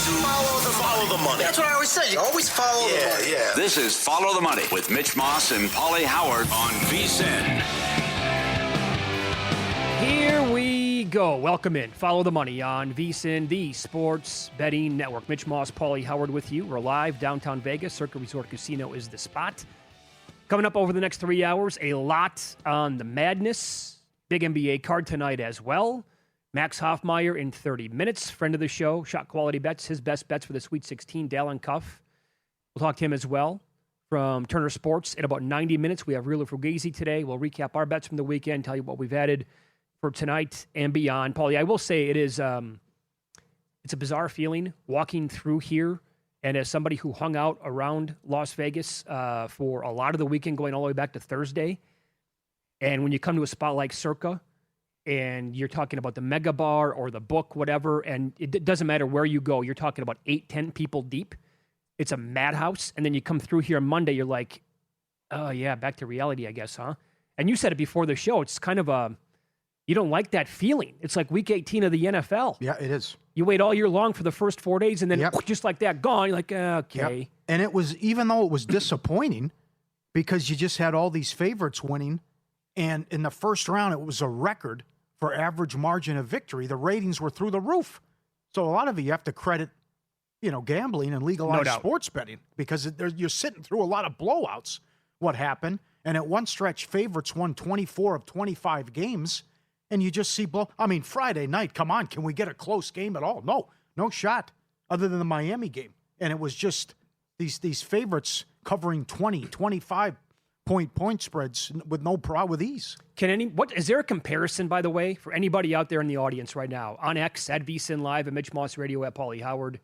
Follow the money. That's what I always say. You always follow the money. Yeah. This is Follow the Money with Mitch Moss and Paulie Howard on VSiN. Here we go. Welcome in. Follow the Money on VSiN, the Sports Betting Network. Mitch Moss, Paulie Howard with you. We're live downtown Vegas. Circa Resort Casino is the spot. Coming up over the next 3 hours, a lot on the madness. Big NBA card tonight as well. Max Hoffmeyer in 30 minutes. Friend of the show, Shot Quality Bets. His best bets for the Sweet 16, Dallin Cuff. We'll talk to him as well from Turner Sports in about 90 minutes. We have Real or Fugazi today. We'll recap our bets from the weekend, tell you what we've added for tonight and beyond. Paulie, I will say it is it's a bizarre feeling walking through here, and as somebody who hung out around Las Vegas for a lot of the weekend going all the way back to Thursday, and when you come to a spot like Circa and you're talking about the Mega Bar or the Book, whatever, and it doesn't matter where you go, you're talking about 8-10 people deep. It's a madhouse. And then you come through here on Monday, you're like, oh yeah, back to reality, I guess, huh? And you said it before the show, it's kind of you don't like that feeling. It's like week 18 of the NFL. Yeah, it is. You wait all year long for the first 4 days, and then just like that, gone. You're like, okay. Yep. And it was, even though it was disappointing, because you just had all these favorites winning, and in the first round, it was a record for average margin of victory. The ratings were through the roof. So a lot of you have to credit, gambling and legalized sports betting, because you're sitting through a lot of blowouts. What happened? And at one stretch, favorites won 24 of 25 games. And you just see Friday night, come on, can we get a close game at all? No shot other than the Miami game. And it was just these favorites covering 20, 25 point spreads with no problem with ease. Is there a comparison, by the way, for anybody out there in the audience right now? On X, at VSiN Live, at Mitch Moss Radio, at Paulie Howard.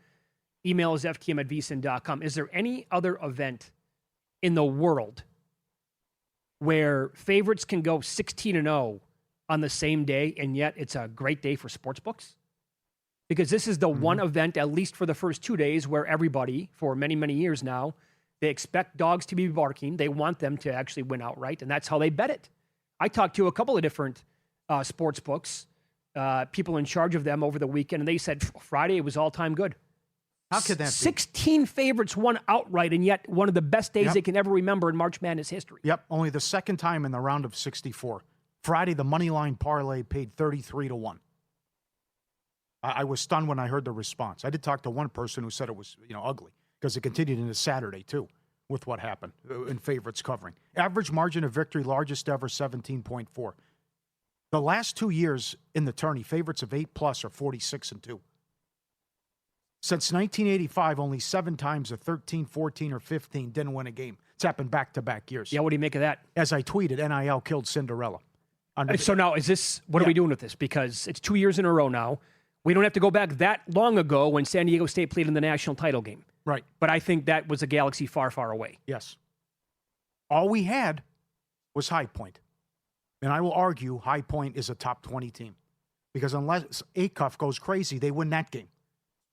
Email is ftm@vsin.com. Is there any other event in the world where favorites can go 16-0 on the same day, and yet it's a great day for sports books? Because this is the one event, at least for the first 2 days, where everybody, for many, many years now, they expect dogs to be barking. They want them to actually win outright, and that's how they bet it. I talked to a couple of different sports books, people in charge of them over the weekend, and they said Friday it was all-time good. How could that be? 16 favorites won outright, and yet one of the best days they can ever remember in March Madness history. Yep, only the second time in the round of 64. Friday, the money line parlay paid 33-1. I was stunned when I heard the response. I did talk to one person who said it was, ugly, because it continued into Saturday, too, with what happened in favorites covering. Average margin of victory, largest ever, 17.4. The last 2 years in the tourney, favorites of 8+ are 46-2. Since 1985, only 7 times of 13, 14, or 15 didn't win a game. It's happened back-to-back years. Yeah, what do you make of that? As I tweeted, NIL killed Cinderella. So now, what are we doing with this? Because it's 2 years in a row now. We don't have to go back that long ago when San Diego State played in the national title game. Right. But I think that was a galaxy far, far away. Yes. All we had was High Point. And I will argue High Point is a top 20 team. Because unless Acuff goes crazy, they win that game.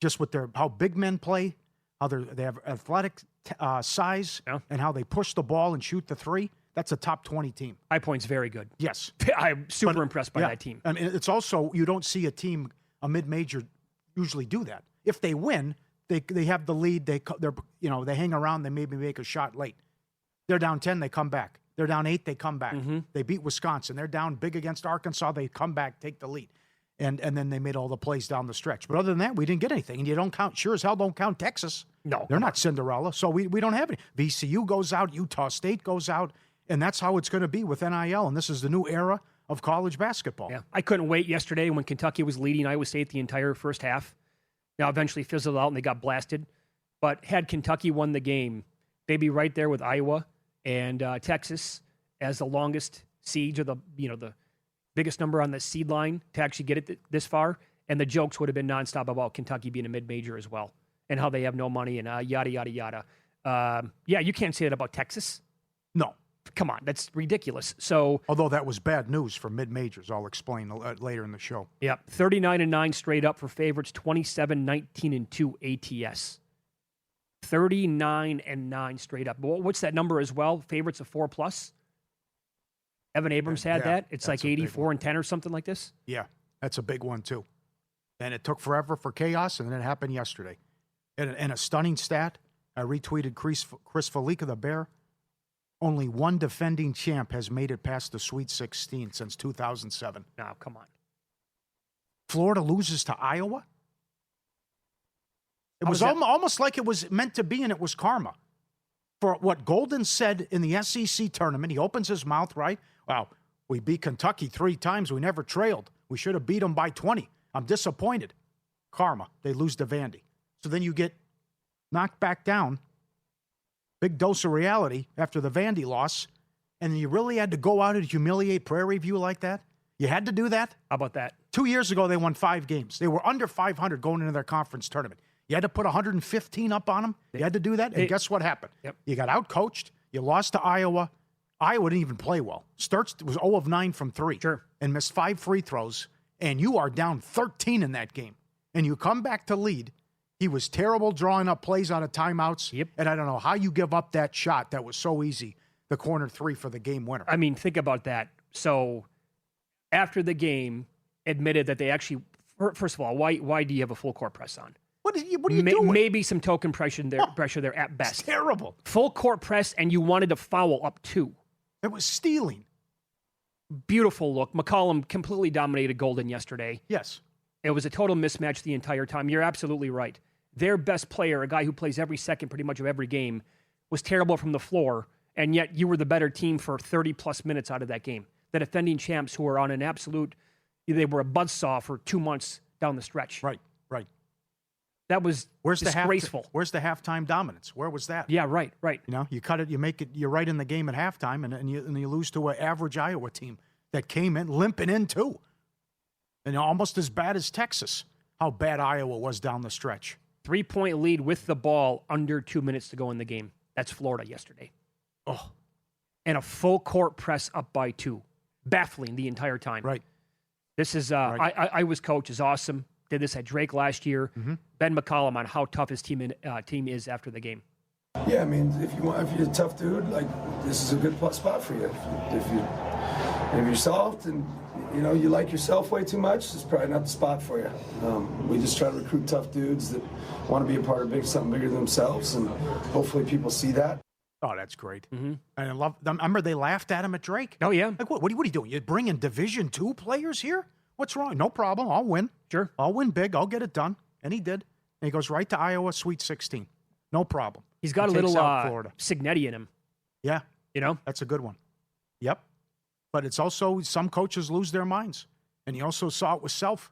Just with how big men play, how they have athletic size, and how they push the ball and shoot the three. That's a top 20 team. High Point's very good. Yes. I'm super impressed by that team. And it's also, you don't see a mid-major usually do that. If they win, they have the lead, they hang around, they maybe make a shot late. They're down 10, they come back. They're down 8, they come back. Mm-hmm. They beat Wisconsin. They're down big against Arkansas, they come back, take the lead. And then they made all the plays down the stretch. But other than that, we didn't get anything. And you sure as hell don't count Texas. No. They're not Cinderella. So we don't have any. VCU goes out, Utah State goes out. And that's how it's going to be with NIL. And this is the new era of college basketball. Yeah, I couldn't wait yesterday when Kentucky was leading Iowa State the entire first half. Now, eventually fizzled out and they got blasted. But had Kentucky won the game, they'd be right there with Iowa and Texas as the longest siege, or the biggest number on the seed line to actually get it this far. And the jokes would have been nonstop about Kentucky being a mid-major as well, and how they have no money and yada, yada, yada. Yeah, you can't say that about Texas. No. Come on, that's ridiculous. So, although that was bad news for mid-majors, I'll explain later in the show. Yep, 39-9 straight up for favorites, 27-19-2 ATS. 39-9 straight up. What's that number as well? Favorites of 4+. Evan Abrams had that. It's like 84-10 or something like this. Yeah, that's a big one too. And it took forever for chaos, and then it happened yesterday. And a stunning stat, I retweeted Chris Felica, the Bear. Only one defending champ has made it past the Sweet 16 since 2007. Now, come on. Florida loses to Iowa? It was almost like it was meant to be, and it was karma. For what Golden said in the SEC tournament, he opens his mouth, right? Wow, we beat Kentucky 3 times. We never trailed. We should have beat them by 20. I'm disappointed. Karma. They lose to Vandy. So then you get knocked back down. Big dose of reality after the Vandy loss. And you really had to go out and humiliate Prairie View like that? You had to do that? How about that? 2 years ago, they won 5 games. They were under 500 going into their conference tournament. You had to put 115 up on them. You had to do that. And guess what happened? Yep. You got outcoached. You lost to Iowa. Iowa didn't even play well. Sturtz was 0 of 9 from 3. Sure. And missed 5 free throws. And you are down 13 in that game. And you come back to lead. He was terrible drawing up plays out of timeouts. Yep. And I don't know how you give up that shot that was so easy, the corner 3 for the game winner. I mean, think about that. So after the game, admitted that they actually, first of all, why do you have a full court press on? What are you doing? Maybe some token pressure there at best. It's terrible. Full court press, and you wanted to foul up 2. It was stealing. Beautiful look. McCollum completely dominated Golden yesterday. Yes. It was a total mismatch the entire time. You're absolutely right. Their best player, a guy who plays every second pretty much of every game, was terrible from the floor, and yet you were the better team for 30-plus minutes out of that game. The defending champs who were on an absolute, they were a buzzsaw for 2 months down the stretch. Right. That was disgraceful. Where's the halftime dominance? Where was that? Yeah, right. You know, you cut it, you make it, you're right in the game at halftime, and you lose to an average Iowa team that came in limping in too. And almost as bad as Texas, how bad Iowa was down the stretch. 3-point lead with the ball under 2 minutes to go in the game. That's Florida yesterday. Oh. And a full court press up by 2. Baffling the entire time. Right. This is, Iowa's coach is awesome. Did this at Drake last year. Mm-hmm. Ben McCollum on how tough his team is after the game. Yeah, I mean, if you're a tough dude, like, this is a good spot for you. If you're soft and you like yourself way too much, it's probably not the spot for you. We just try to recruit tough dudes that want to be a part of something bigger than themselves, and hopefully people see that. Oh, that's great. Mm-hmm. And I remember they laughed at him at Drake. Oh yeah. Like what are you doing? You're bringing Division II players here? What's wrong? No problem. I'll win. Sure. I'll win big. I'll get it done. And he did. And he goes right to Iowa Sweet 16. No problem. He's got a little Signetti in him. Yeah. That's a good one. Yep. But it's also some coaches lose their minds. And you also saw it with Self.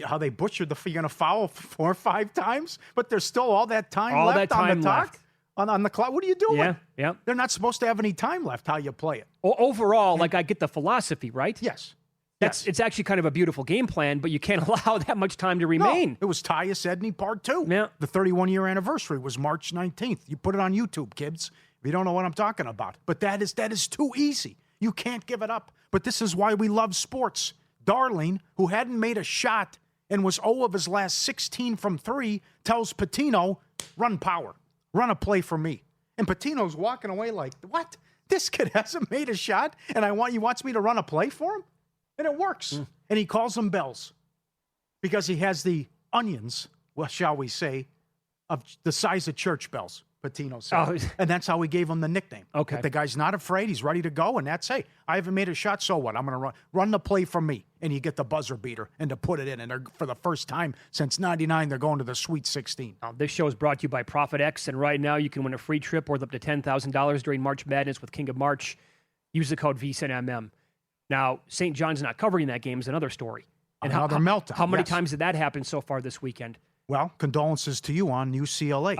How they butchered you're going to foul 4 or 5 times, but there's still all that time left on the clock. On the clock. What are you doing? Yeah. They're not supposed to have any time left how you play it. Overall, I get the philosophy, right? Yes. It's actually kind of a beautiful game plan, but you can't allow that much time to remain. No, it was Tyus Edney Part 2. Yeah. The 31-year anniversary was March 19th. You put it on YouTube, kids, if you don't know what I'm talking about. But that is too easy. You can't give it up. But this is why we love sports. Darling, who hadn't made a shot and was 0 of his last 16 from 3, tells Pitino, run power. Run a play for me. And Pitino's walking away like, what? This kid hasn't made a shot, and he wants me to run a play for him? And it works. And he calls them bells because he has the onions, well, shall we say, of the size of church bells, Pitino said. And that's how we gave him the nickname. Okay. If the guy's not afraid, he's ready to go, and that's, hey, I haven't made a shot, so what? I'm going to run the play for me. And you get the buzzer beater and to put it in. And for the first time since 99, they're going to the Sweet 16. This show is brought to you by ProfitX, and right now you can win a free trip worth up to $10,000 during March Madness with King of March. Use the code VSINMM. Now, St. John's not covering that game is another story. And another meltdown. How many times did that happen so far this weekend? Well, condolences to you on UCLA.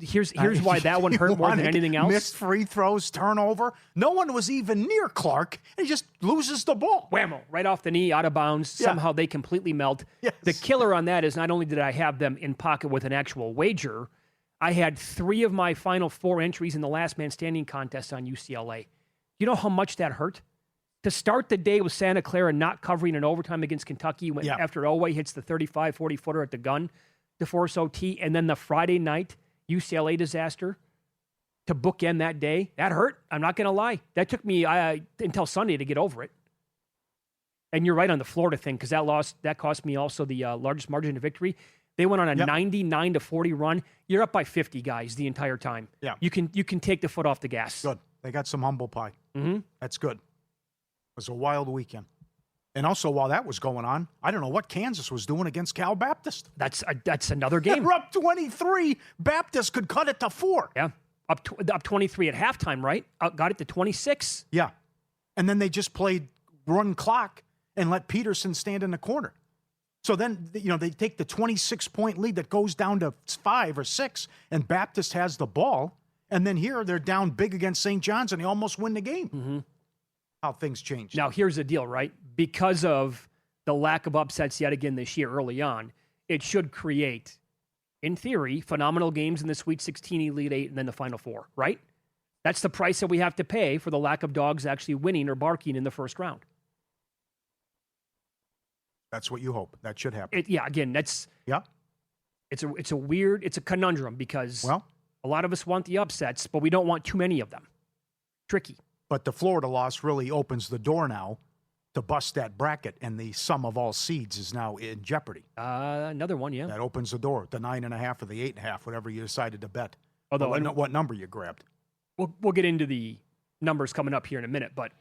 Here's why that one hurt more than anything else. Missed free throws, turnover. No one was even near Clark, and he just loses the ball. Whammo, right off the knee, out of bounds. Yeah. Somehow they completely melt. Yes. The killer on that is not only did I have them in pocket with an actual wager, I had 3 of my final 4 entries in the last man standing contest on UCLA. You know how much that hurt? To start the day with Santa Clara not covering an overtime against Kentucky after Elway hits the 35, 40-footer at the gun to force OT, and then the Friday night UCLA disaster to bookend that day, that hurt. I'm not going to lie. That took me until Sunday to get over it. And you're right on the Florida thing because that cost me also the largest margin of victory. They went on a Yep. 99-40 run. You're up by 50 guys the entire time. Yeah. You can take the foot off the gas. Good. They got some humble pie. Mm-hmm. That's good. It was a wild weekend. And also, while that was going on, I don't know what Kansas was doing against Cal Baptist. That's another They game. were up 23. Baptist could cut it to 4. Yeah. Up 23 at halftime, right? Got it to 26. Yeah. And then they just played run clock and let Peterson stand in the corner. So then, they take the 26-point lead that goes down to 5 or 6, and Baptist has the ball. And then here, they're down big against St. John's, and they almost win the game. Mm-hmm. How things change. Now, here's the deal, right? Because of the lack of upsets yet again this year early on, it should create, in theory, phenomenal games in the Sweet 16, Elite 8, and then the Final Four, right? That's the price that we have to pay for the lack of dogs actually winning or barking in the first round. That's what you hope. That should happen. Again, that's Yeah. it's a conundrum because Well, a lot of us want the upsets, but we don't want too many of them. Tricky. but the Florida loss really opens the door now to bust that bracket, and the sum of all seeds is now in jeopardy. Another one, yeah. That opens the door, the 9.5 or the 8.5, whatever you decided to bet. Although, What number you grabbed. we'll get into the numbers coming up here in a minute, but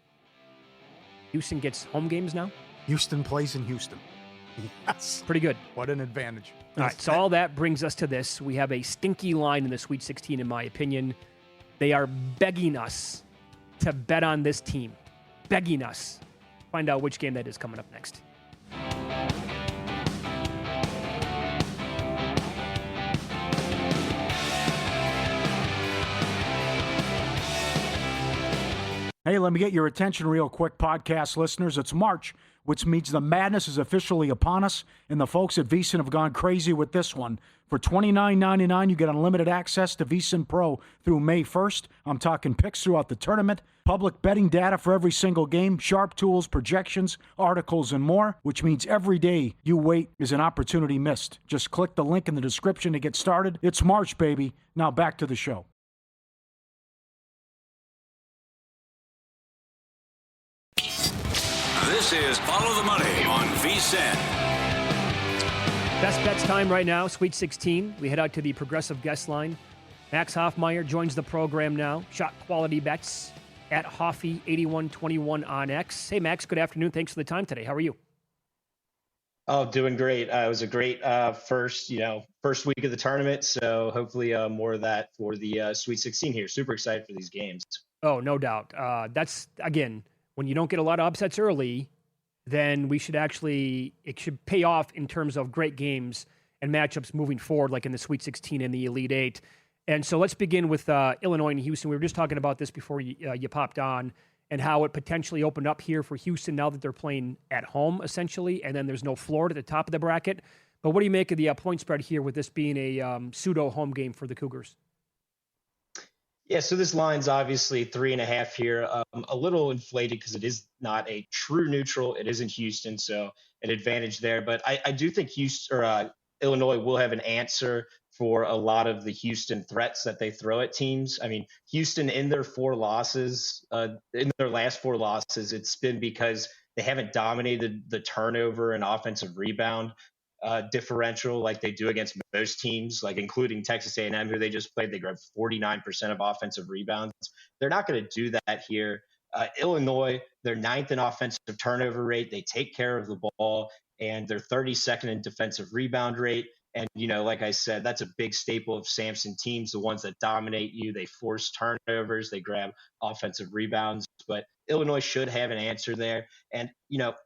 Houston gets home games now. Houston plays in Houston. Yes. Pretty good. What an advantage. All right, so all that brings us to this. We have a stinky line in the Sweet 16, in my opinion. They are begging us to bet on this team. Begging us. Find out which game that is coming up next. Hey, let me get your attention real quick, podcast listeners. It's March, which means the madness is officially upon us, and the folks at VSiN have gone crazy with this one. For $29.99, you get unlimited access to VSiN Pro through May 1st. I'm talking picks throughout the tournament, public betting data for every single game, sharp tools, projections, articles, and more, which means every day you wait is an opportunity missed. Just click the link in the description to get started. It's March, baby. Now back to the show. This is Follow the Money on VSiN. Best bets time right now, Sweet 16. We head out to the Progressive guest line. Max Hoffmeyer joins the program now. Shot quality bets at Hoffy8121 on X. Hey, Max, good afternoon. Thanks for the time today. How are you? Oh, doing great. It was a great first week of the tournament. So hopefully more of that for the Sweet 16 here. Super excited for these games. Oh, no doubt. That's, again, when you don't get a lot of upsets early, then it should pay off in terms of great games and matchups moving forward, like in the Sweet 16 and the Elite 8. And so let's begin with Illinois and Houston. We were just talking about this before you popped on, and how it potentially opened up here for Houston now that they're playing at home, essentially, and then there's no Florida at the top of the bracket. But what do you make of the point spread here with this being a pseudo home game for the Cougars? Yeah, so this line's obviously 3.5 here, a little inflated because it is not a true neutral. It isn't Houston, so an advantage there. But I do think Illinois will have an answer for a lot of the Houston threats that they throw at teams. I mean, Houston in their last 4 losses, it's been because they haven't dominated the turnover and offensive rebound differential like they do against most teams, like including Texas A&M, who they just played. They grabbed 49% of offensive rebounds. They're not going to do that here. Illinois, they're 9th in offensive turnover rate. They take care of the ball, and they're 32nd in defensive rebound rate. And, like I said, that's a big staple of Sampson teams, the ones that dominate you. They force turnovers, they grab offensive rebounds, but Illinois should have an answer there. And,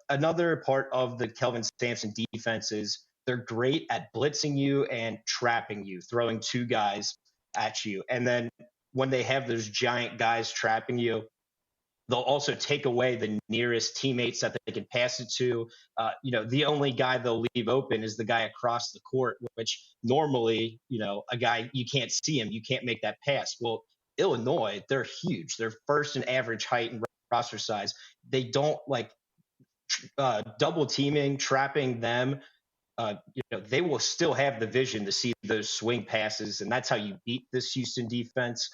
another part of the Kelvin Sampson defense is they're great at blitzing you and trapping you, throwing 2 guys at you. And then when they have those giant guys trapping you, they'll also take away the nearest teammates that they can pass it to. The only guy they'll leave open is the guy across the court, which normally, a guy, you can't see him. You can't make that pass. Well, Illinois, they're huge. They're first in average height and roster size. They don't like double teaming, trapping them. They will still have the vision to see those swing passes, and that's how you beat this Houston defense.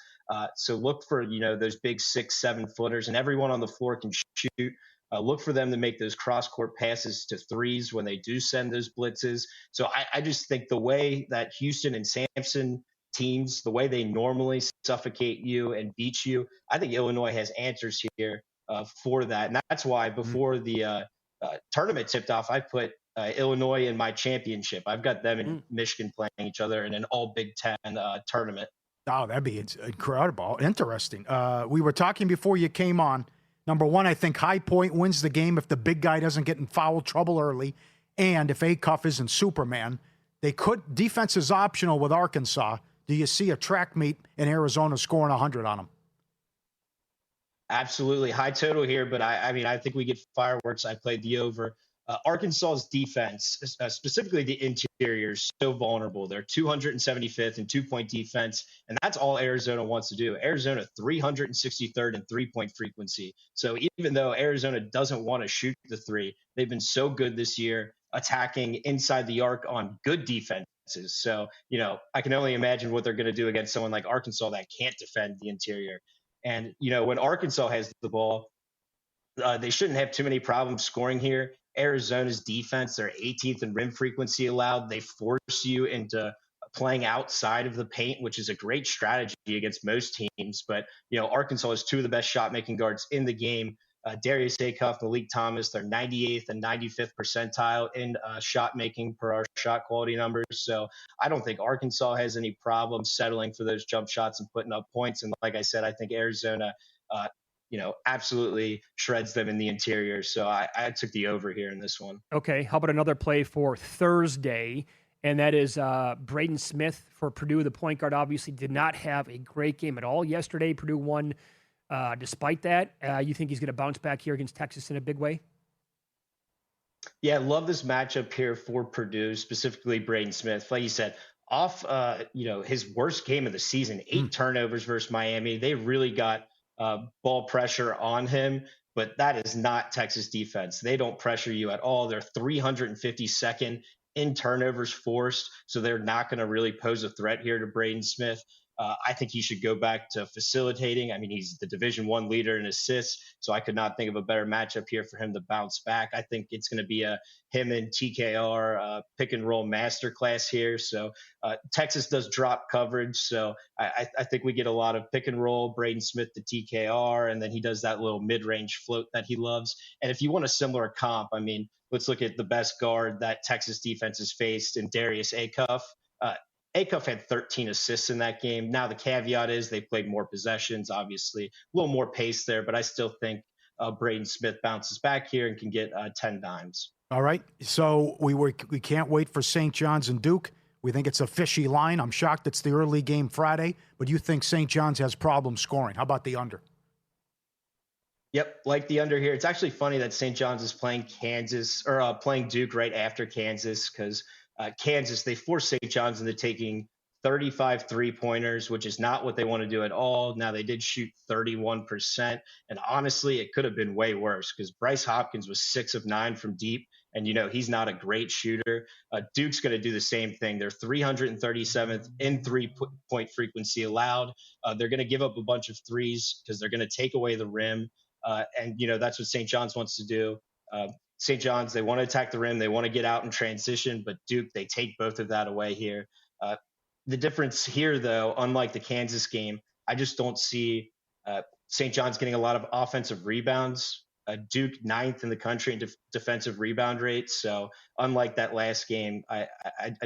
So look for, those big 6-7 footers, and everyone on the floor can shoot. Look for them to make those cross-court passes to threes when they do send those blitzes. So I just think the way that Houston and Samson teams, the way they normally suffocate you and beat you, I think Illinois has answers here for that. And that's why before the tournament tipped off, I put Illinois in my championship. I've got them and Michigan playing each other in an all Big Ten tournament. Oh, that'd be incredible. Interesting. We were talking before you came on. Number one, I think High Point wins the game if the big guy doesn't get in foul trouble early, and if Acuff isn't Superman. Defense is optional with Arkansas. Do you see a track meet in Arizona scoring 100 on them? Absolutely. High total here, but I think we get fireworks. I played the over. Arkansas's defense, specifically the interior, is so vulnerable. They're 275th in two-point defense, and that's all Arizona wants to do. Arizona 363rd in three-point frequency. So even though Arizona doesn't want to shoot the three, they've been so good this year attacking inside the arc on good defenses. So, I can only imagine what they're going to do against someone like Arkansas that can't defend the interior. And, when Arkansas has the ball, they shouldn't have too many problems scoring here. Arizona's defense, they're 18th in rim frequency allowed. They force you into playing outside of the paint, which is a great strategy against most teams. But, Arkansas has two of the best shot-making guards in the game. Darius Acuff, Malik Thomas, they're 98th and 95th percentile in shot making per our shot quality numbers. So I don't think Arkansas has any problem settling for those jump shots and putting up points. And like I said, I think Arizona, absolutely shreds them in the interior. So I took the over here in this one. Okay. How about another play for Thursday? And that is Braden Smith for Purdue. The point guard obviously did not have a great game at all yesterday. Purdue won. Despite that, you think he's going to bounce back here against Texas in a big way? Yeah, I love this matchup here for Purdue, specifically Braden Smith. Like you said, off his worst game of the season, 8 turnovers versus Miami. They really got ball pressure on him, but that is not Texas defense. They don't pressure you at all. They're 352nd in turnovers forced, so they're not going to really pose a threat here to Braden Smith. I think he should go back to facilitating. I mean, he's the Division I leader in assists, so I could not think of a better matchup here for him to bounce back. I think it's going to be a him and TKR pick and roll masterclass here. So Texas does drop coverage, so I think we get a lot of pick and roll, Braden Smith to TKR, and then he does that little mid-range float that he loves. And if you want a similar comp, I mean, let's look at the best guard that Texas defense has faced in Darius Acuff. Acuff had 13 assists in that game. Now, the caveat is they played more possessions, obviously. A little more pace there, but I still think Braden Smith bounces back here and can get 10 dimes. All right. So we can't wait for St. John's and Duke. We think it's a fishy line. I'm shocked it's the early game Friday, but you think St. John's has problems scoring. How about the under? Yep, like the under here. It's actually funny that St. John's is playing playing Duke right after Kansas because Kansas, they forced St. John's into taking 35 three-pointers, which is not what they want to do at all. Now, they did shoot 31%, and honestly, it could have been way worse because Bryce Hopkins was 6 of 9 from deep, and, he's not a great shooter. Duke's going to do the same thing. They're 337th in three-point frequency allowed. They're going to give up a bunch of threes because they're going to take away the rim, and, that's what St. John's wants to do. St. John's, they want to attack the rim. They want to get out and transition, but Duke, they take both of that away here. The difference here, though, unlike the Kansas game, I just don't see St. John's getting a lot of offensive rebounds. Duke 9th in the country in defensive rebound rates. So unlike that last game, I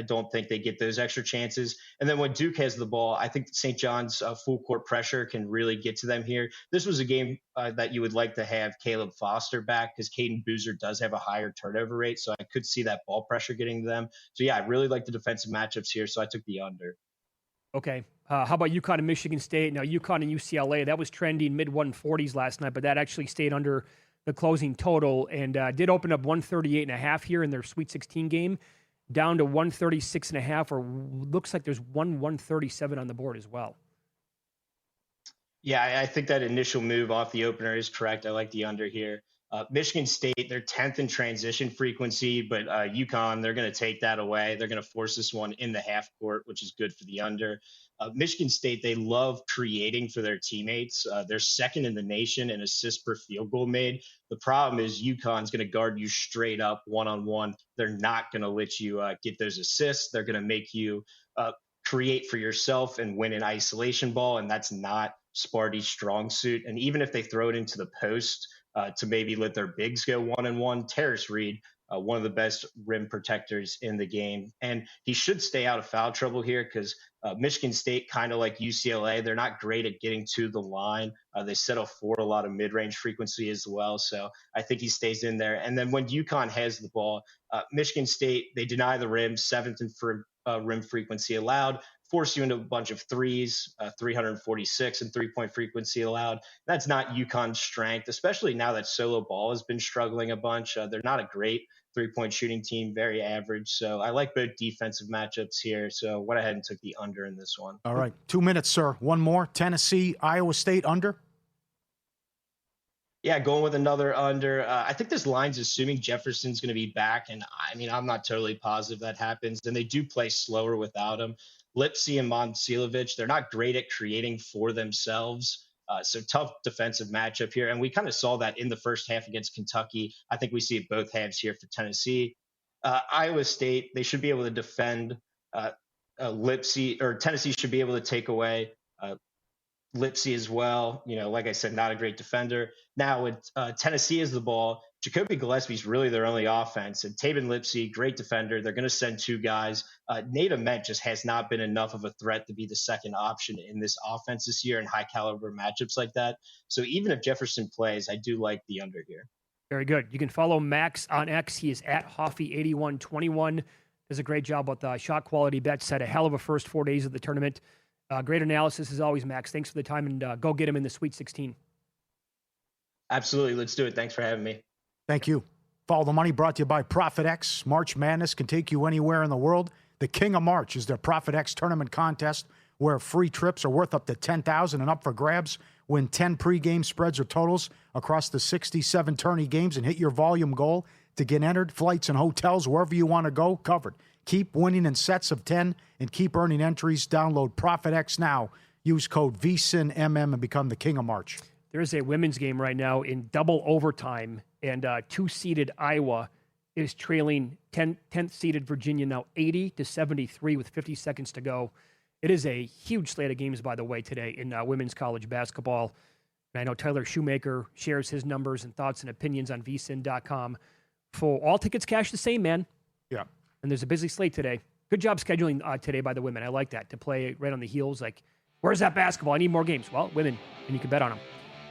don't think they get those extra chances. And then when Duke has the ball, I think St. John's full court pressure can really get to them here. This was a game that you would like to have Caleb Foster back because Caden Boozer does have a higher turnover rate. So I could see that ball pressure getting to them. So yeah, I really like the defensive matchups here. So I took the under. Okay. How about UConn and Michigan State? Now, UConn and UCLA, that was trending mid-140s last night, but that actually stayed under the closing total and did open up 138.5 here in their Sweet 16 game, down to 136.5, or looks like there's 137 on the board as well. Yeah, I think that initial move off the opener is correct. I like the under here. Michigan State, they're 10th in transition frequency, but UConn, they're going to take that away. They're going to force this one in the half court, which is good for the under. Michigan State, they love creating for their teammates. They're second in the nation in assists per field goal made. The problem is UConn's going to guard you straight up one-on-one. They're not going to let you get those assists. They're going to make you create for yourself and win an isolation ball, and that's not Sparty's strong suit. And even if they throw it into the post to maybe let their bigs go one-on-one, Terrace Reed, one of the best rim protectors in the game. And he should stay out of foul trouble here because Michigan State, kind of like UCLA, they're not great at getting to the line. They settle for a lot of mid-range frequency as well. So I think he stays in there. And then when UConn has the ball, Michigan State, they deny the rim, 7th in rim frequency allowed, force you into a bunch of threes, 346 and three-point frequency allowed. That's not UConn's strength, especially now that Solo Ball has been struggling a bunch. They're not a great three-point shooting team, very average. So I like both defensive matchups here. So went ahead and took the under in this one. All right. 2 minutes, sir. One more. Tennessee, Iowa State under? Yeah, going with another under. I think this line's assuming Jefferson's going to be back. And I mean, I'm not totally positive that happens. And they do play slower without him. Lipsy and Momcilovic, they're not great at creating for themselves. So tough defensive matchup here. And we kind of saw that in the first half against Kentucky. I think we see it both halves here for Tennessee. Iowa State, they should be able to defend Lipsy, or Tennessee should be able to take away Lipsy as well. You know, like I said, not a great defender. Now with Tennessee as the ball, Jacoby Gillespie's really their only offense. And Taven Lipsy, great defender. They're going to send two guys. Nate Ament just has not been enough of a threat to be the second option in this offense this year in high caliber matchups like that. So even if Jefferson plays, I do like the under here. Very good. You can follow Max on X. He is at Hoffy8121. Does a great job with shot quality bets. Had a hell of a first 4 days of the tournament. Great analysis as always, Max. Thanks for the time, and go get him in the Sweet 16. Absolutely. Let's do it. Thanks for having me. Thank you. Follow the Money brought to you by Profit X. March Madness can take you anywhere in the world. The King of March is their Profit X tournament contest where free trips are worth up to $10,000 and up for grabs. Win 10 pregame spreads or totals across the 67 tourney games and hit your volume goal to get entered. Flights and hotels, wherever you want to go, covered. Keep winning in sets of 10 and keep earning entries. Download Profit X now. Use code VSINMM and become the King of March. There is a women's game right now in double overtime, and two-seeded Iowa is trailing 10th seeded Virginia now 80-73 with 50 seconds to go. It is a huge slate of games, by the way, today in women's college basketball. And I know Tyler Shoemaker shares his numbers and thoughts and opinions on vsin.com. For all tickets cash the same, man. Yeah. And there's a busy slate today. Good job scheduling today by the women. I like that, to play right on the heels. Like, where's that basketball? I need more games. Well, women, and you can bet on them.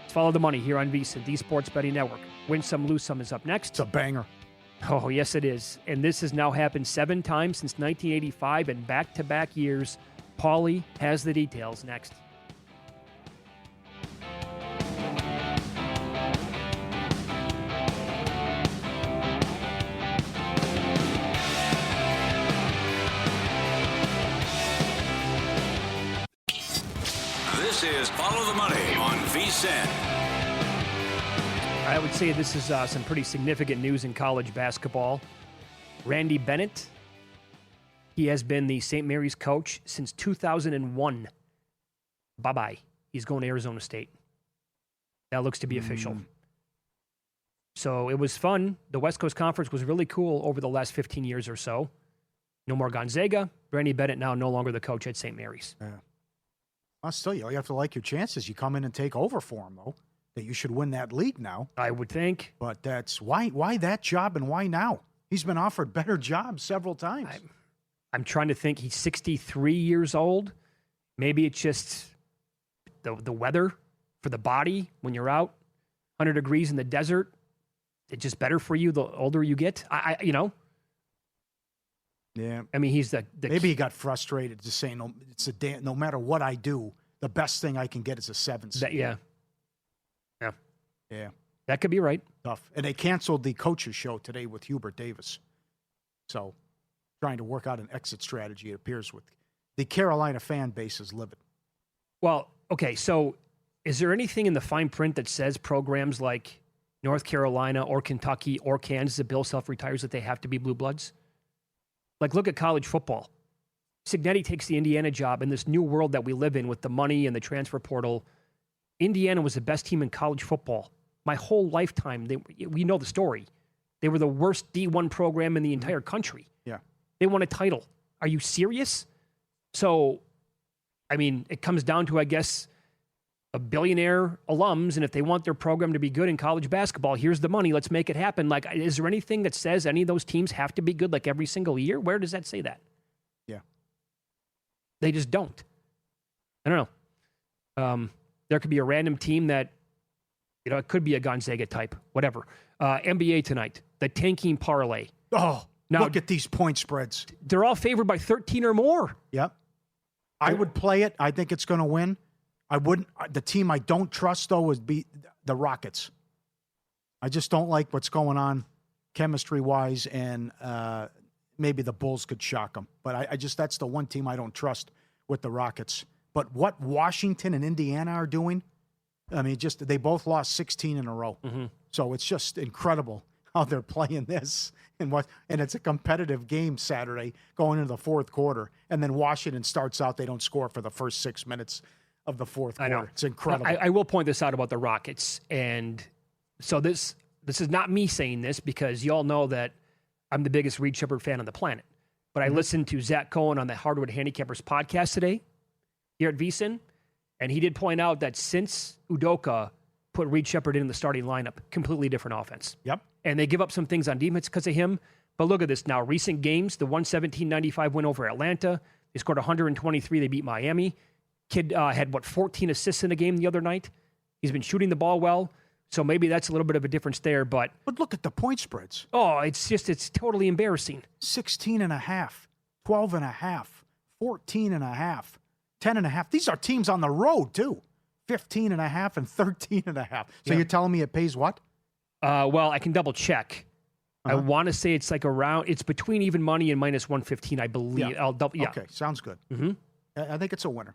Let's follow the money here on VSiN, the Sports Betting Network. Win some, lose some is up next. It's a banger. Oh, yes, it is. And this has now happened 7 times since 1985 and back-to-back years. Paulie has the details next. This is Follow the Money on VSiN. I would say this is some pretty significant news in college basketball. Randy Bennett, he has been the St. Mary's coach since 2001. Bye-bye. He's going to Arizona State. That looks to be official. So it was fun. The West Coast Conference was really cool over the last 15 years or so. No more Gonzaga. Randy Bennett now no longer the coach at St. Mary's. Yeah. Well, still, you have to like your chances. You come in and take over for him, though. That you should win that league now. I would think. But that's why that job and why now? He's been offered better jobs several times. I'm trying to think. He's 63 years old. Maybe it's just the weather for the body when you're out 100 degrees in the desert. It's just better for you the older you get. Yeah. I mean, he's the maybe he got frustrated just saying, no matter what I do, the best thing I can get is a 7 seed. Yeah. Yeah. That could be right. Tough. And they canceled the coaches show today with Hubert Davis. So trying to work out an exit strategy, it appears, with the Carolina fan base is livid. Well, okay, so is there anything in the fine print that says programs like North Carolina or Kentucky or Kansas if Bill Self retires that they have to be blue bloods? Like, look at college football. Cignetti takes the Indiana job in this new world that we live in with the money and the transfer portal. Indiana was the best team in college football. My whole lifetime, we know the story. They were the worst D1 program in the entire country. Yeah. They won a title. Are you serious? So, I mean, it comes down to, I guess, a billionaire alums, and if they want their program to be good in college basketball, here's the money. Let's make it happen. Like, is there anything that says any of those teams have to be good like every single year? Where does that say that? Yeah. They just don't. I don't know. There could be a random team that, it could be a Gonzaga type, whatever. NBA tonight, the tanking parlay. Oh, Now- look at these point spreads. They're all favored by 13 or more. Yep. I would play it. I think it's going to win. I wouldn't. The team I don't trust, though, would be the Rockets. I just don't like what's going on chemistry-wise, and maybe the Bulls could shock them. But I just, that's the one team I don't trust with the Rockets. But what Washington and Indiana are doing, I mean, just they both lost 16 in a row. Mm-hmm. So it's just incredible how they're playing this. And it's a competitive game Saturday going into the fourth quarter. And then Washington starts out, they don't score for the first 6 minutes of the fourth quarter. I know. It's incredible. I will point this out about the Rockets. And so this is not me saying this because you all know that I'm the biggest Reed Shepherd fan on the planet. But I listened to Zach Cohen on the Hardwood Handicappers podcast today here at VSiN, and he did point out that since Udoka put Reed Shepherd in the starting lineup, completely different offense. Yep. And they give up some things on defense because of him. But look at this now. Recent games, the 117-95 win over Atlanta. They scored 123. They beat Miami. Kid had, 14 assists in a game the other night. He's been shooting the ball well. So maybe that's a little bit of a difference there. But look at the point spreads. it's totally embarrassing. 16.5, 12.5, 14.5, 10.5. These are teams on the road, too. 15.5 and 13.5. So Yeah. you're telling me it pays what? Well, I can double check. I want to say it's like it's between even money and minus 115, I believe. Yeah. I'll double. Yeah, Okay, sounds good. Mm-hmm. I think it's a winner.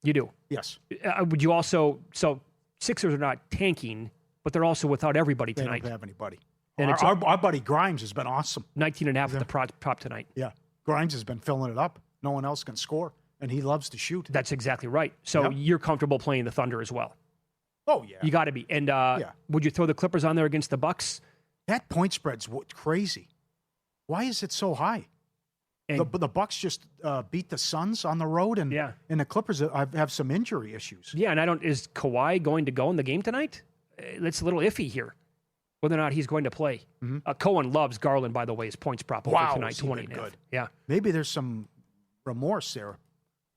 You do. Yes. Would you also? So Sixers are not tanking, but they're also without everybody They tonight. don't have anybody. And it's Our buddy Grimes has been awesome. 19.5 at the prop tonight. Yeah. Grimes has been filling it up. No one else can score, and he loves to shoot. That's exactly right. So Yep. you're comfortable playing the Thunder as well. Oh, yeah. You got to be. And would you throw the Clippers on there against the Bucks? That point spread's crazy. Why is it so high? And The Bucks just beat the Suns on the road, and the Clippers have some injury issues. yeah, and is Kawhi going to go in the game tonight? It's a little iffy here, whether or not he's going to play. Cohen loves Garland, by the way, his points prop over Wow, tonight, is he 20 that and a half. good? Yeah. Maybe there's some remorse there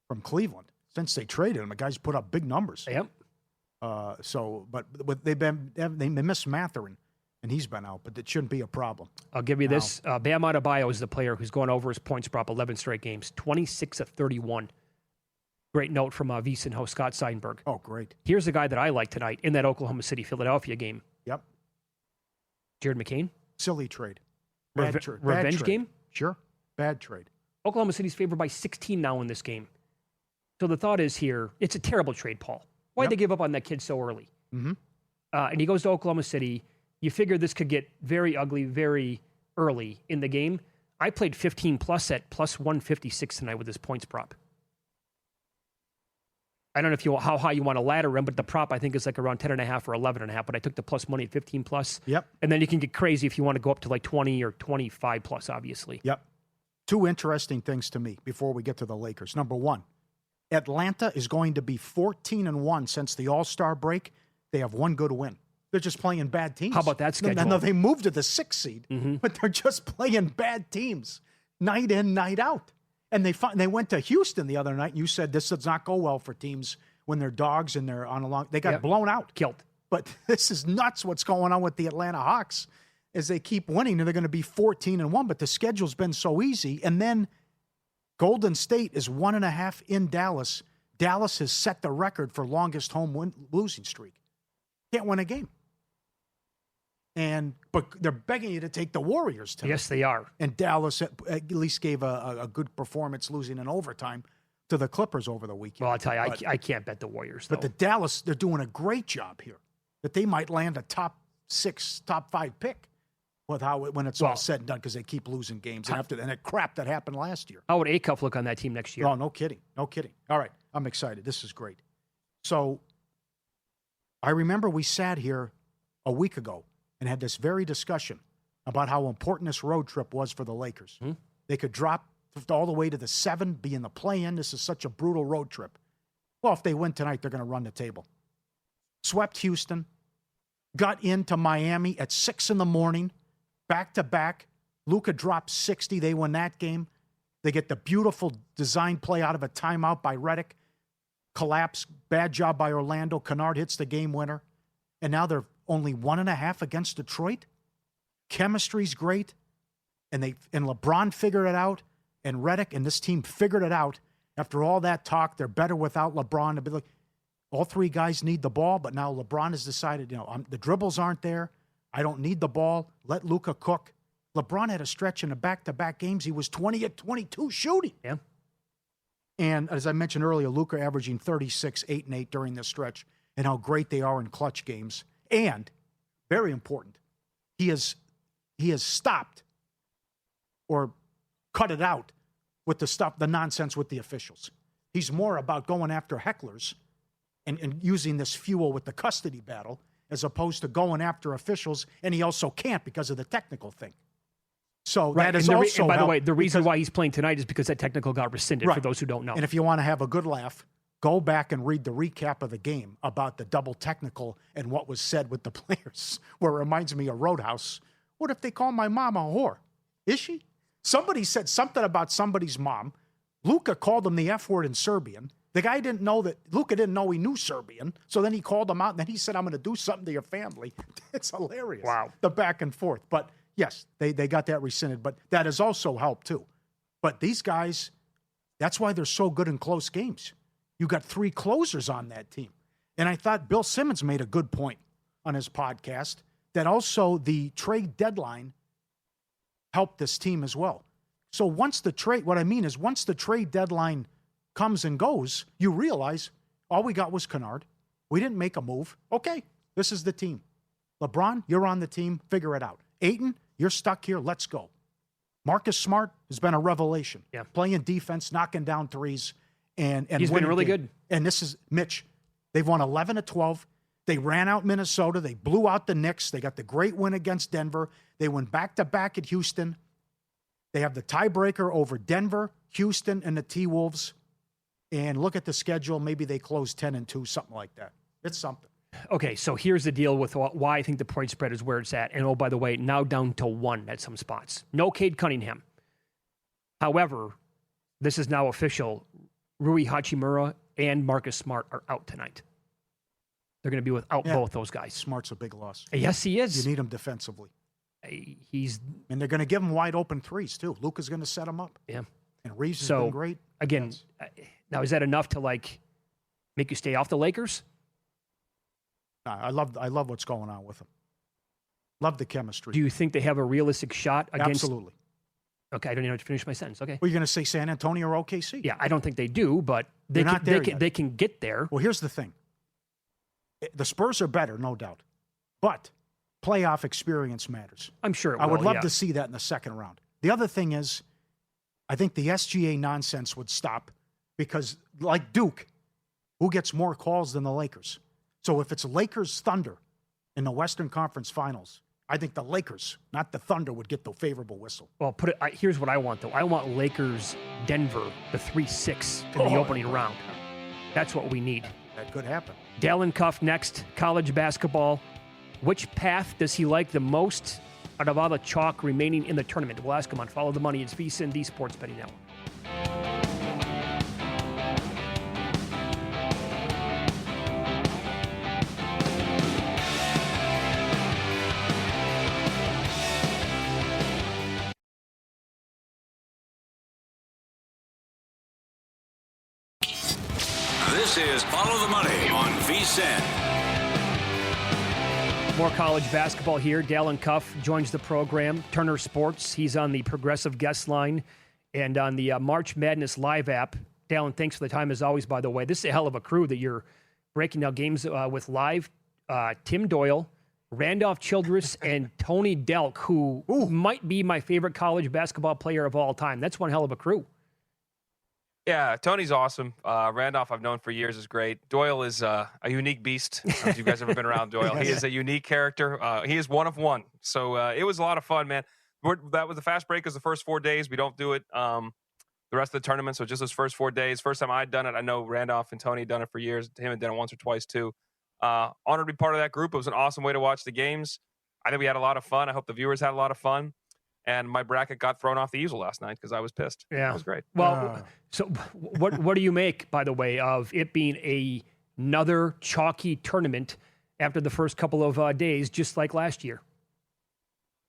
from Cleveland since they traded him. The guys put up big numbers. Yep. But they missed Matherin, and he's been out, but it shouldn't be a problem. I'll give you this. Bam Adebayo is the player who's going over his points prop 11 straight games, 26 of 31. Great note from VSiN host Scott Seidenberg. Oh, great. Here's the guy that I like tonight in that Oklahoma City-Philadelphia game. Yep. Jared McCain. Silly trade. Revenge trade. game? Sure. Bad trade. Oklahoma City's favored by 16 now in this game. So the thought is here, it's a terrible trade, Paul. Why'd they give up on that kid so early? Mm-hmm. And he goes to Oklahoma City. You figure this could get very ugly very early in the game. I played 15 plus at plus 156 tonight with this points prop. I don't know how high you want to ladder him, but the prop I think is like around 10.5 or 11.5. But I took the plus money at 15 plus. Yep. And then you can get crazy if you want to go up to like 20 or 25 plus, obviously. Yep. Two interesting things to me before we get to the Lakers. Number one, Atlanta is going to be 14-1 since the All-Star break. They have one good win. They're just playing bad teams. How about that schedule? No, they moved to the 6th seed, but they're just playing bad teams night in, night out. And they went to Houston the other night. You said this does not go well for teams when they're dogs and they're on a long. They got blown out, killed. But this is nuts. What's going on with the Atlanta Hawks? As they keep winning, and they're going to be 14-1. But the schedule's been so easy. And then Golden State is 1.5 in Dallas. Dallas has set the record for longest home losing streak. Can't win a game. But they're begging you to take the Warriors tonight. Yes, they are. And Dallas at least gave a good performance losing in overtime to the Clippers over the weekend. Well, I'll tell you, I can't bet the Warriors, though. But the Dallas, they're doing a great job here. That they might land a top top 5 pick with when it's all said and done because they keep losing games and that crap that happened last year. How would Acuff look on that team next year? Oh, no kidding. No kidding. All right. I'm excited. This is great. So I remember we sat here a week ago and had this very discussion about how important this road trip was for the Lakers. Mm-hmm. They could drop all the way to the 7, be in the play-in. This is such a brutal road trip. Well, if they win tonight, they're going to run the table. Swept Houston, got into Miami at 6 in the morning, back-to-back. Luka dropped 60. They win that game. They get the beautiful design play out of a timeout by Redick. Collapse, bad job by Orlando. Kennard hits the game winner. And now they're only 1.5 against Detroit. Chemistry's great. And LeBron figured it out. And Redick and this team figured it out. After all that talk, they're better without LeBron. To be like, all 3 guys need the ball, but now LeBron has decided, the dribbles aren't there. I don't need the ball. Let Luka cook. LeBron had a stretch in the back-to-back games. He was 20 at 22 shooting. Yeah. And as I mentioned earlier, Luka averaging 36, 8 and 8 during this stretch, and how great they are in clutch games. And very important, he has stopped or cut it out with the nonsense with the officials. He's more about going after hecklers and using this fuel with the custody battle as opposed to going after officials, and he also can't because of the technical thing. So right. that is and by the way, the reason why he's playing tonight is because that technical got rescinded, for those who don't know. And if you want to have a good laugh, go back and read the recap of the game about the double technical and what was said with the players, where it reminds me of Roadhouse. What if they call my mom a whore? Is she? Somebody said something about somebody's mom. Luka called him the F word in Serbian. The guy didn't know that. Luka didn't know he knew Serbian. So then he called him out, and then he said, I'm going to do something to your family. It's hilarious. Wow. The back and forth. But yes, they got that rescinded. But that has also helped, too. But these guys, that's why they're so good in close games. You got 3 closers on that team. And I thought Bill Simmons made a good point on his podcast that also the trade deadline helped this team as well. So once the trade deadline comes and goes, you realize all we got was Kennard. We didn't make a move. Okay, this is the team. LeBron, you're on the team. Figure it out. Ayton, you're stuck here. Let's go. Marcus Smart has been a revelation. Yeah. Playing defense, knocking down threes, and he's been really good. And this is Mitch. They've won 11 of 12. They ran out Minnesota. They blew out the Knicks. They got the great win against Denver. They went back-to-back at Houston. They have the tiebreaker over Denver, Houston, and the T-Wolves. And look at the schedule. Maybe they close 10-2, something like that. It's something. Okay, so here's the deal with why I think the point spread is where it's at. And, oh, by the way, now down to 1 at some spots. No Cade Cunningham. However, this is now official. Rui Hachimura and Marcus Smart are out tonight. They're going to be without both those guys. Smart's a big loss. Yes, he is. You need him defensively. And they're going to give him wide open threes, too. Luka's going to set him up. Yeah. And Reeves has been great. Again, now is that enough to, make you stay off the Lakers? I love what's going on with them. Love the chemistry. Do you think they have a realistic shot against? Absolutely. Okay, I don't even have to finish my sentence. Okay. Well, you're going to say San Antonio or OKC? Yeah, I don't think they do, but they can get there. Well, here's the thing. The Spurs are better, no doubt. But playoff experience matters. I'm sure it will. I would love to see that in the second round. The other thing is, I think the SGA nonsense would stop because, like Duke, who gets more calls than the Lakers? So if it's Lakers Thunder in the Western Conference Finals, I think the Lakers, not the Thunder, would get the favorable whistle. Well, here's what I want, though. I want Lakers Denver, the 3-6 in the opening round. That's what we need. That could happen. Dalen Cuff next, college basketball. Which path does he like the most out of all the chalk remaining in the tournament? We'll ask him on Follow the Money. It's VSiN, the Sports Betting Network. This is Follow the Money on VSiN. More college basketball here. Dalen Cuff joins the program. Turner Sports. He's on the Progressive Guest Line and on the March Madness Live app. Dalen, thanks for the time as always, by the way. This is a hell of a crew that you're breaking down games with live. Tim Doyle, Randolph Childress and Tony Delk, who might be my favorite college basketball player of all time. That's one hell of a crew. Yeah, Tony's awesome. Randolph, I've known for years, is great. Doyle is a unique beast. I don't know if you guys have ever been around Doyle. He is a unique character. He is one of one. So it was a lot of fun, man. That was the fast break. Is the first 4 days. We don't do it the rest of the tournament. So just those first 4 days. First time I'd done it. I know Randolph and Tony had done it for years. Him had done it once or twice too. Honored to be part of that group. It was an awesome way to watch the games. I think we had a lot of fun. I hope the viewers had a lot of fun. And my bracket got thrown off the easel last night because I was pissed. Yeah, it was great. Well, so what do you make, by the way, of it being another chalky tournament after the first couple of days, just like last year?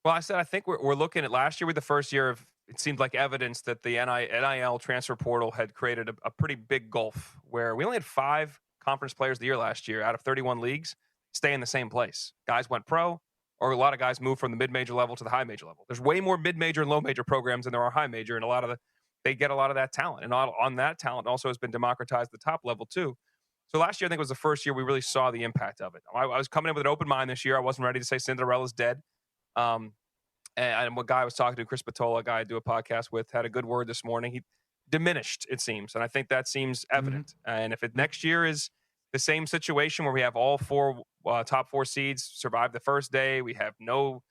Well, I think we're looking at last year with the first year of, it seemed like evidence that the NIL transfer portal had created a pretty big gulf where we only had 5 conference players of the year last year out of 31 leagues stay in the same place. Guys went pro, or a lot of guys moved from the mid-major level to the high-major level. There's way more mid-major and low-major programs than there are high-major, and they get a lot of that talent. And on that talent also has been democratized at the top level too. So last year, I think, was the first year we really saw the impact of it. I was coming in with an open mind this year. I wasn't ready to say Cinderella's dead. And what guy I was talking to, Chris Patola, a guy I do a podcast with, had a good word this morning. He diminished, it seems. And I think that seems evident. And if it next year is the same situation where we have all 4 top 4 seeds survive the first day, we have no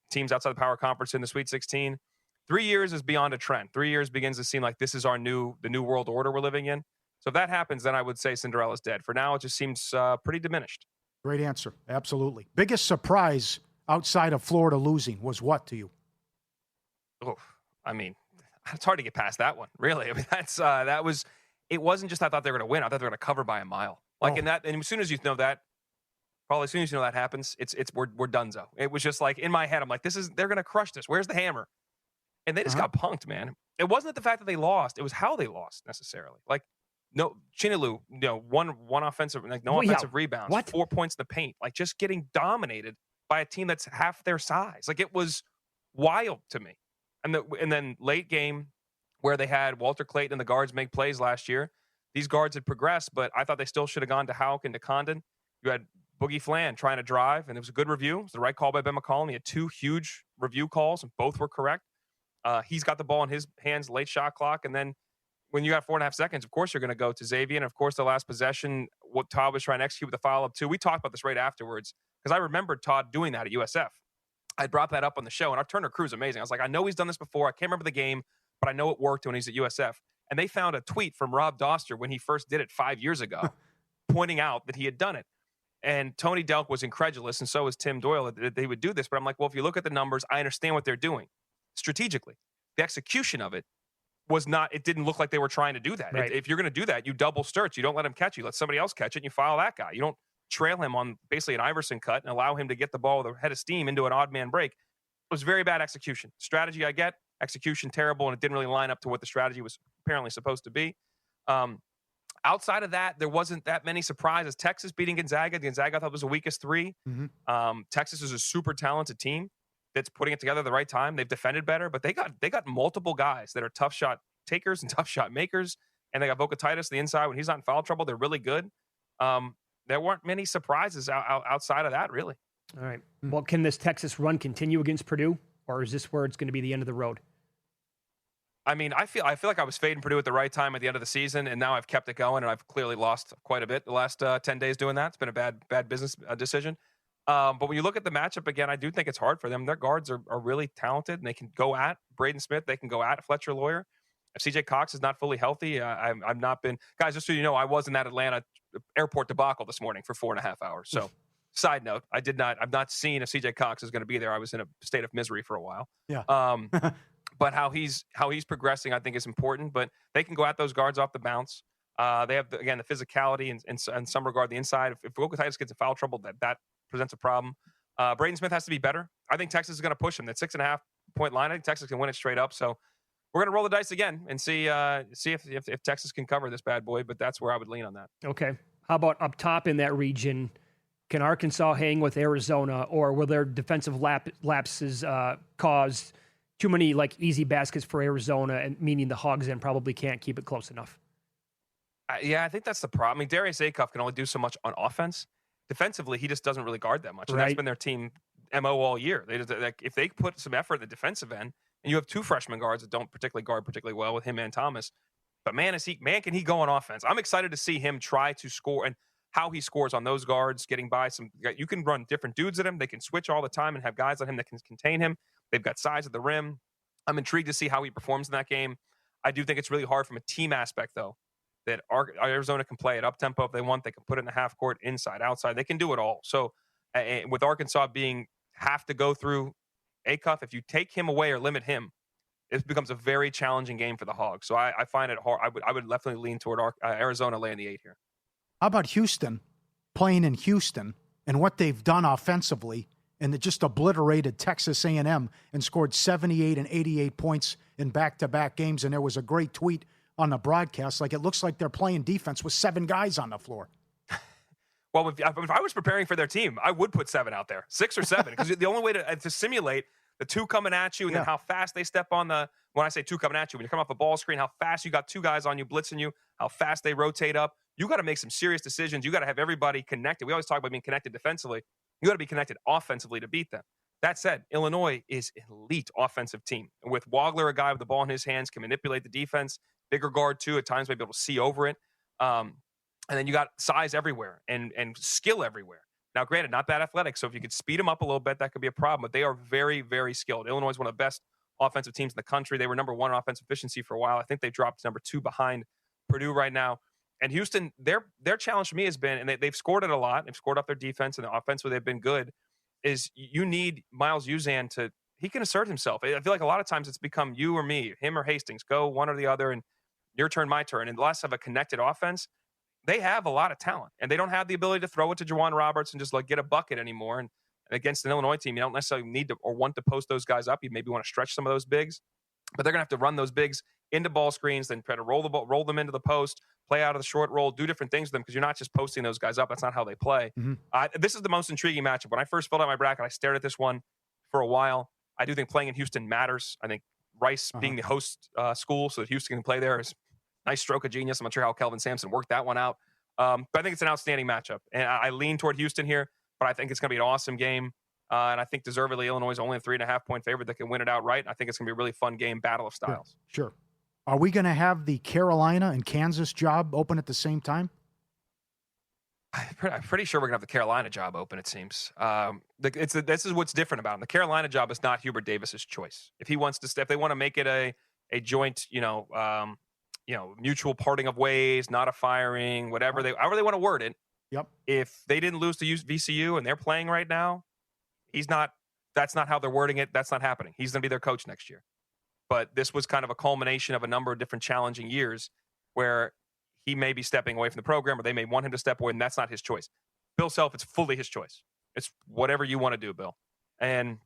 teams outside the power conference in the Sweet 16. 3 years is beyond a trend. 3 years begins to seem like this is the new world order we're living in. So if that happens, then I would say Cinderella's dead. For now, it just seems pretty diminished. Great answer. Absolutely. Biggest surprise outside of Florida losing was what to you? Oh, I mean, it's hard to get past that one, really. I mean, that was. It wasn't just I thought they were going to win. I thought they were going to cover by a mile. And as soon as you know that, probably as soon as you know that happens, we're donezo. It was just like in my head, I'm like, they're going to crush this. Where's the hammer? And they just got punked, man. It wasn't the fact that they lost; it was how they lost necessarily. Like, no Chinilu, one offensive, like no offensive rebounds, 4 points in the paint, like just getting dominated by a team that's half their size. Like it was wild to me. And then late game, where they had Walter Clayton and the guards make plays last year. These guards had progressed, but I thought they still should have gone to Houck and to Condon. You had Boogie Flan trying to drive, and it was a good review. It was the right call by Ben McCollum. He had 2 huge review calls, and both were correct. He's got the ball in his hands, late shot clock, and then when you got 4.5 seconds, of course you're going to go to Xavier. And, of course, the last possession, what Todd was trying to execute with the follow-up, too. We talked about this right afterwards because I remembered Todd doing that at USF. I brought that up on the show, and our Turner Crew's amazing. I was like, I know he's done this before. I can't remember the game, but I know it worked when he's at USF. And they found a tweet from Rob Doster when he first did it 5 years ago, pointing out that he had done it. And Tony Delk was incredulous, and so was Tim Doyle, that they would do this. But I'm like, well, if you look at the numbers, I understand what they're doing strategically. The execution of it was not, it didn't look like they were trying to do that. Right. If you're going to do that, you double Sturts. You don't let him catch you. Let somebody else catch it, and you foul that guy. You don't trail him on basically an Iverson cut and allow him to get the ball with a head of steam into an odd man break. It was very bad execution. Strategy, I get. Execution, terrible, and it didn't really line up to what the strategy was apparently supposed to be. Outside of that, there wasn't that many surprises. Texas beating Gonzaga. Gonzaga I thought was the weakest 3. Texas is a super talented team that's putting it together at the right time. They've defended better, but they got multiple guys that are tough shot takers and tough shot makers, and they got Vokatitis the inside when he's not in foul trouble. They're really good. There weren't many surprises outside of that, really. All right. Well, can this Texas run continue against Purdue, or is this where it's going to be the end of the road? I mean, I feel like I was fading Purdue at the right time at the end of the season, and now I've kept it going, and I've clearly lost quite a bit the last 10 days doing that. It's been a bad business decision. But when you look at the matchup again, I do think it's hard for them. Their guards are really talented, and they can go at Braden Smith. They can go at Fletcher Lawyer. If CJ Cox is not fully healthy, I've not been – guys, just so you know, I was in that Atlanta airport debacle this morning for 4.5 hours. So, side note, I've not seen if CJ Cox is going to be there. I was in a state of misery for a while. Yeah. But how he's progressing, I think, is important. But they can go at those guards off the bounce. They have, the physicality and in some regard, the inside. If Vokatitis gets in foul trouble, that presents a problem. Braden Smith has to be better. I think Texas is going to push him. That 6.5-point line, I think Texas can win it straight up. So we're going to roll the dice again and see if Texas can cover this bad boy. But that's where I would lean on that. Okay. How about up top in that region? Can Arkansas hang with Arizona, or will their defensive lapses cause too many easy baskets for Arizona, and meaning the Hogs then probably can't keep it close enough? Yeah, I think that's the problem. I mean, Darius Acuff can only do so much on offense. defensively, he just doesn't really guard that much. And Right. that's been their team MO all year. They just, like, if they put some effort in the defensive end, and you have 2 freshman guards that don't particularly guard particularly well with him and Thomas, but man, can he go on offense? I'm excited to see him try to score and how he scores on those guards, getting by some. You can run different dudes at him. They can switch all the time and have guys on him that can contain him. They've got size at the rim. I'm intrigued to see how he performs in that game. I do think it's really hard from a team aspect, though, that Arizona can play it up tempo if they want. They can put it in the half court, inside, outside. They can do it all. So with Arkansas have to go through Acuff, if you take him away or limit him, it becomes a very challenging game for the Hogs. So I find it hard. I would definitely lean toward Arizona laying the 8 here. How about Houston playing in Houston and what they've done offensively, and they just obliterated Texas A&M and scored 78 and 88 points in back-to-back games. And there was a great tweet on the broadcast, like it looks like they're playing defense with 7 guys on the floor. Well, if I was preparing for their team, I would put 7 out there, 6 or 7, because the only way to simulate the 2 coming at you and then how fast they step on when I say 2 coming at you, when you come off a ball screen, how fast you got 2 guys on you blitzing you, how fast they rotate up. You got to make some serious decisions. You got to have everybody connected. We always talk about being connected defensively. You got to be connected offensively to beat them. That said, Illinois is an elite offensive team. And with Wagler, a guy with the ball in his hands, can manipulate the defense. Bigger guard, too, at times may be able to see over it. And then you got size everywhere and skill everywhere. Now, granted, not that athletic, so if you could speed them up a little bit, that could be a problem. But they are very, very skilled. Illinois is one of the best offensive teams in the country. They were number 1 in offensive efficiency for a while. I think they've dropped to number 2 behind Purdue right now. And Houston, their challenge for me has been, and they've scored it a lot. They've scored up their defense, and the offense where they've been good, is you need Miles Uzan he can assert himself. I feel like a lot of times it's become you or me, him or Hastings, go one or the other, and your turn, my turn. And less of a connected offense. They have a lot of talent, and they don't have the ability to throw it to Jawan Roberts and just get a bucket anymore. And against an Illinois team, you don't necessarily need to or want to post those guys up. You maybe want to stretch some of those bigs, but they're going to have to run those bigs into ball screens, then try to roll them into the post, play out of the short roll, do different things with them because you're not just posting those guys up. That's not how they play. Mm-hmm. This is the most intriguing matchup. When I first filled out my bracket, I stared at this one for a while. I do think playing in Houston matters. I think Rice being the host school so that Houston can play there is a nice stroke of genius. I'm not sure how Kelvin Sampson worked that one out. But I think it's an outstanding matchup. And I lean toward Houston here, but I think it's going to be an awesome game. And I think deservedly, Illinois is only a 3.5-point favorite that can win it outright. I think it's going to be a really fun game, battle of styles. Sure. Are we going to have the Carolina and Kansas job open at the same time? I'm pretty sure we're going to have the Carolina job open, it seems. This is what's different about him. The Carolina job is not Hubert Davis's choice. If he wants to, if they want to make it a joint, mutual parting of ways, not a firing, however they want to word it. Yep. If they didn't lose to VCU and they're playing right now, that's not how they're wording it. That's not happening. He's going to be their coach next year. But this was kind of a culmination of a number of different challenging years where he may be stepping away from the program or they may want him to step away, and that's not his choice. Bill Self, it's fully his choice. It's whatever you want to do, Bill. And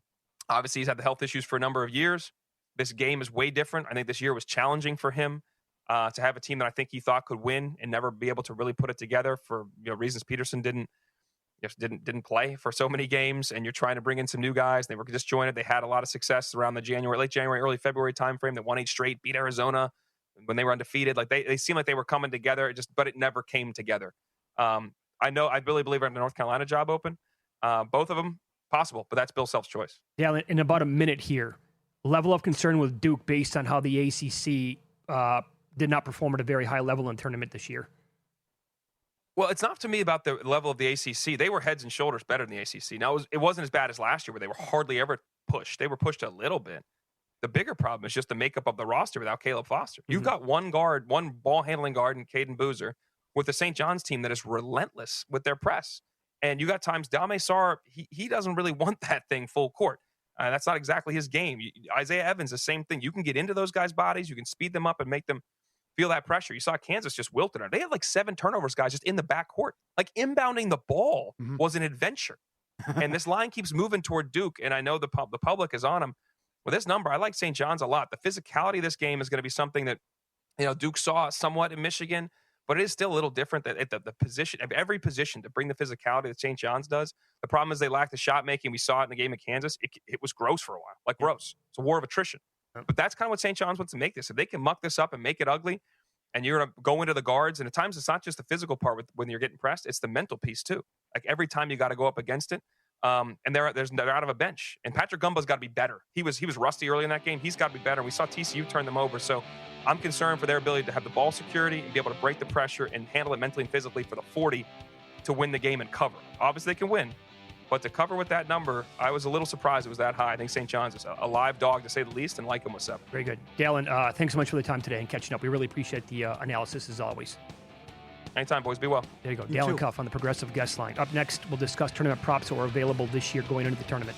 obviously he's had the health issues for a number of years. This game is way different. I think this year was challenging for him to have a team that I think he thought could win and never be able to really put it together for reasons Peterson didn't play for so many games, and you're trying to bring in some new guys. They were disjointed. They had a lot of success around the late January, early February timeframe. They won 8 straight, beat Arizona when they were undefeated. Like they seemed like they were coming together, but it never came together. I really believe we're in the North Carolina job open. Both of them possible, but that's Bill Self's choice. Yeah, in about a minute here, level of concern with Duke based on how the ACC did not perform at a very high level in tournament this year. Well, it's not to me about the level of the ACC. They were heads and shoulders better than the ACC. Now, it wasn't as bad as last year where they were hardly ever pushed. They were pushed a little bit. The bigger problem is just the makeup of the roster without Caleb Foster. You've got one ball-handling guard in Caden Boozer with the St. John's team that is relentless with their press. And you got times Dame Sarr, he doesn't really want that thing full court. That's not exactly his game. Isaiah Evans, the same thing. You can get into those guys' bodies. You can speed them up and make them feel that pressure. You saw Kansas just wilted it. They had like 7 turnovers, guys, just in the backcourt. Like inbounding the ball was an adventure. And this line keeps moving toward Duke, and I know the public is on them. With this number, I like St. John's a lot. The physicality of this game is going to be something that Duke saw somewhat in Michigan, but it is still a little different at the position, of every position, to bring the physicality that St. John's does. The problem is they lack the shot making. We saw it in the game in Kansas. It was gross for a while, gross. It's a war of attrition. But that's kind of what St. John's wants to make this. If they can muck this up and make it ugly, and you're going to go into the guards. And at times, it's not just the physical part when you're getting pressed; it's the mental piece too. Like every time you got to go up against it. And they're out of a bench. And Patrick Gumbo's got to be better. He was rusty early in that game. He's got to be better. And we saw TCU turn them over. So I'm concerned for their ability to have the ball security and be able to break the pressure and handle it mentally and physically for the 40 to win the game and cover. Obviously, they can win. But to cover with that number, I was a little surprised it was that high. I think St. John's is a live dog, to say the least, and like him with 7. Very good. Dalen, thanks so much for the time today and catching up. We really appreciate the analysis as always. Anytime, boys. Be well. There you go. You Dalen too. Cuff on the Progressive Guest Line. Up next, we'll discuss tournament props that were available this year going into the tournament.